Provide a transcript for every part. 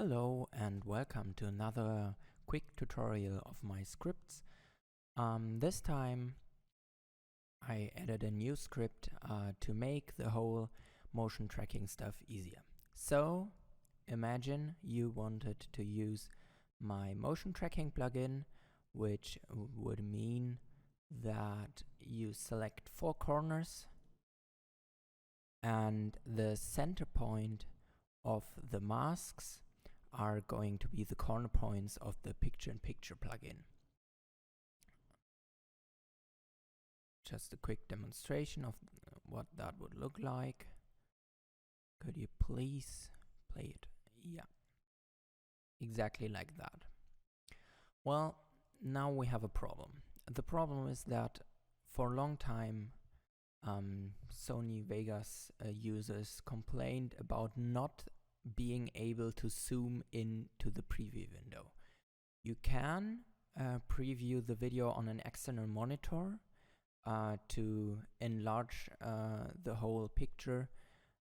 Hello and welcome to another quick tutorial of my scripts. This time I added a new script to make the whole motion tracking stuff easier. So imagine you wanted to use my motion tracking plugin, which would mean that you select 4 corners and the center point of the masks are going to be the corner points of the picture-in-picture plugin. Just a quick demonstration of what that would look like. Could you please play it? Yeah, exactly like that. Well, now we have a problem. The problem is that for a long time Sony VEGAS users complained about not being able to zoom in to the preview window. You can preview the video on an external monitor to enlarge the whole picture,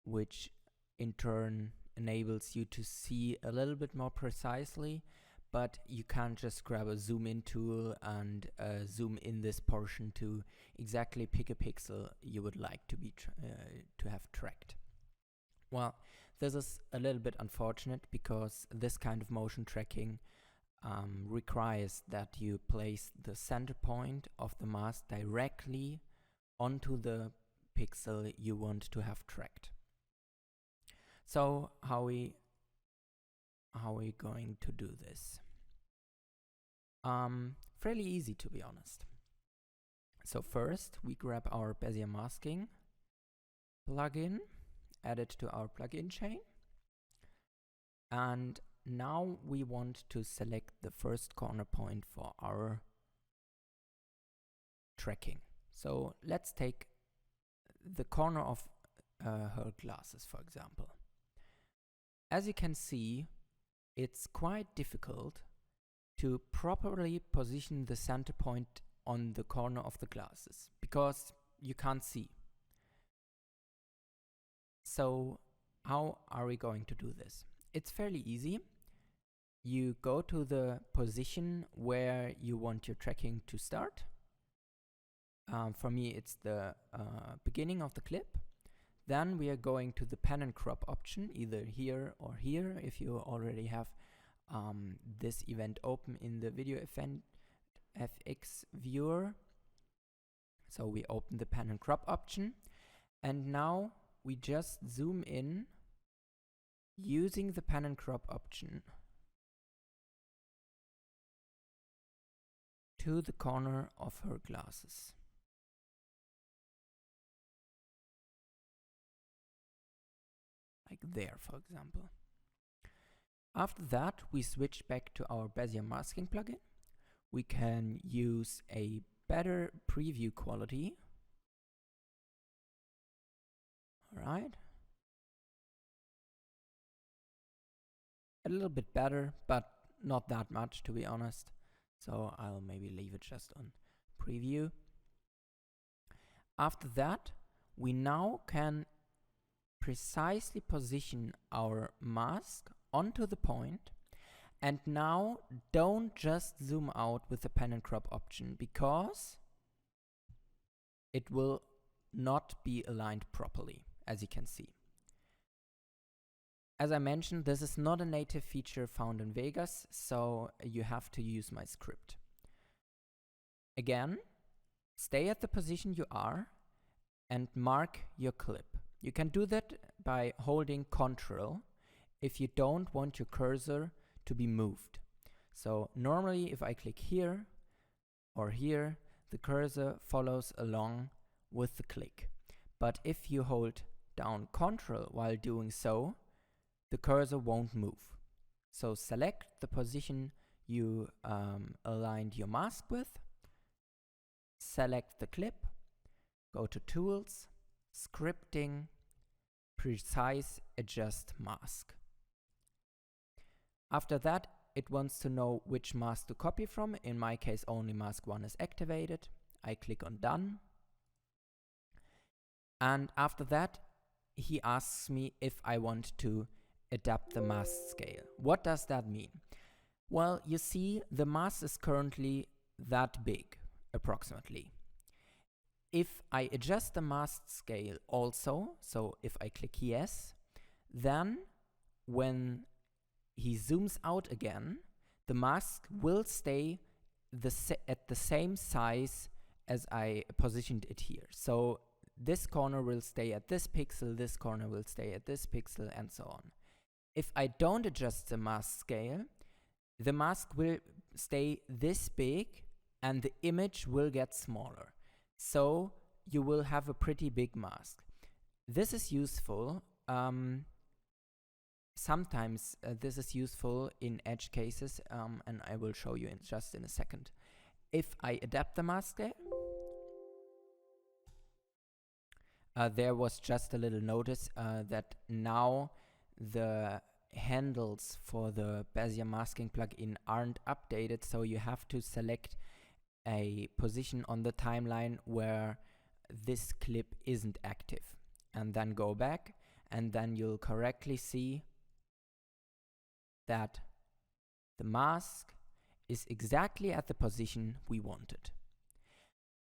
which in turn enables you to see a little bit more precisely, but you can't just grab a zoom in tool and zoom in this portion to exactly pick a pixel you would like to be to have tracked. Well, this is a little bit unfortunate because this kind of motion tracking requires that you place the center point of the mask directly onto the pixel you want to have tracked. So how are we going to do this? Fairly easy, to be honest. So first we grab our Bezier masking plugin, add it to our plugin chain, and now we want to select the first corner point for our tracking. So let's take the corner of her glasses, for example. As you can see, it's quite difficult to properly position the center point on the corner of the glasses because you can't see. So how are we going to do this? It's fairly easy. You go to the position where you want your tracking to start. For me, it's the beginning of the clip. Then we are going to the pan and crop option, either here or here, if you already have this event open in the video event FX viewer. So we open the pan and crop option, and now we just zoom in using the pan and crop option to the corner of her glasses. Like there, for example. After that, we switch back to our Bezier masking plugin. We can use a better preview quality. Alright. A little bit better, but not that much, to be honest. So I'll maybe leave it just on preview. After that, we now can precisely position our mask onto the point. And now don't just zoom out with the pan and crop option because it will not be aligned properly, as you can see. As I mentioned, this is not a native feature found in Vegas, so you have to use my script. Again, stay at the position you are and mark your clip. You can do that by holding Ctrl if you don't want your cursor to be moved. So normally if I click here or here, the cursor follows along with the click. But if you hold down Ctrl while doing so, the cursor won't move. So select the position you aligned your mask with, select the clip, go to Tools, Scripting, Precise Adjust Mask. After that, it wants to know which mask to copy from. In my case, only mask 1 is activated. I click on Done. And after that, he asks me if I want to adapt the mask scale. What does that mean? Well, you see the mask is currently that big, approximately. If I adjust the mask scale also, so if I click yes, then when he zooms out again, the mask will stay at the same size as I positioned it here. So this corner will stay at this pixel, this corner will stay at this pixel, and so on. If I don't adjust the mask scale, the mask will stay this big and the image will get smaller. So you will have a pretty big mask. This is useful. Sometimes this is useful in edge cases, and I will show you just in a second. If I adapt the mask scale, there was just a little notice that now the handles for the Bezier masking plugin aren't updated, so you have to select a position on the timeline where this clip isn't active, and then go back, and then you'll correctly see that the mask is exactly at the position we wanted.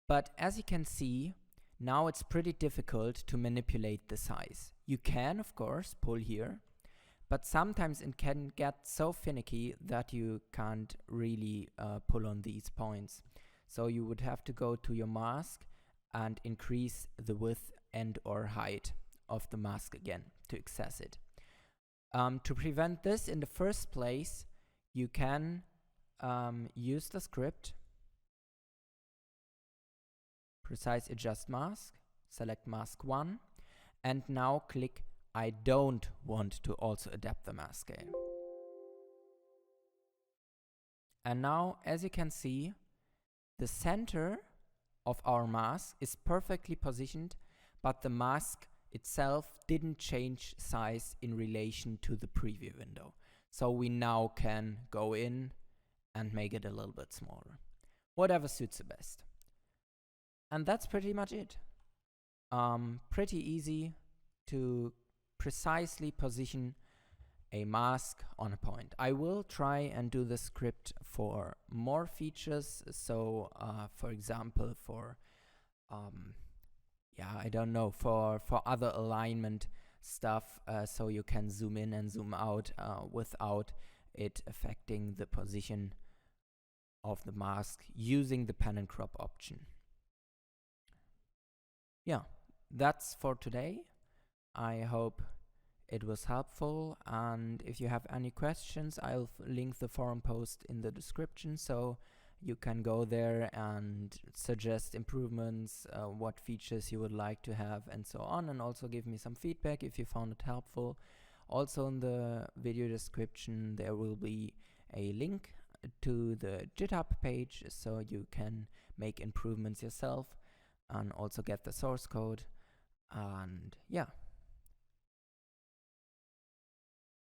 But as you can see, now it's pretty difficult to manipulate the size. You can, of course, pull here, but sometimes it can get so finicky that you can't really pull on these points. So you would have to go to your mask and increase the width and or height of the mask again to access it. To prevent this in the first place, you can use the script precise adjust mask, select mask 1, and now click I don't want to also adapt the mask scale. And now, as you can see, the center of our mask is perfectly positioned, but the mask itself didn't change size in relation to the preview window. So we now can go in and make it a little bit smaller. Whatever suits the best. And that's pretty much it. Pretty easy to precisely position a mask on a point. I will try and do the script for more features. So, for example, for I don't know, for other alignment stuff, so you can zoom in and zoom out without it affecting the position of the mask using the pan and crop option. Yeah, that's for today. I hope it was helpful, and if you have any questions, I'll link the forum post in the description, so you can go there and suggest improvements, what features you would like to have, and so on, and also give me some feedback if you found it helpful. Also in the video description there will be a link to the GitHub page, so you can make improvements yourself and also get the source code. And yeah,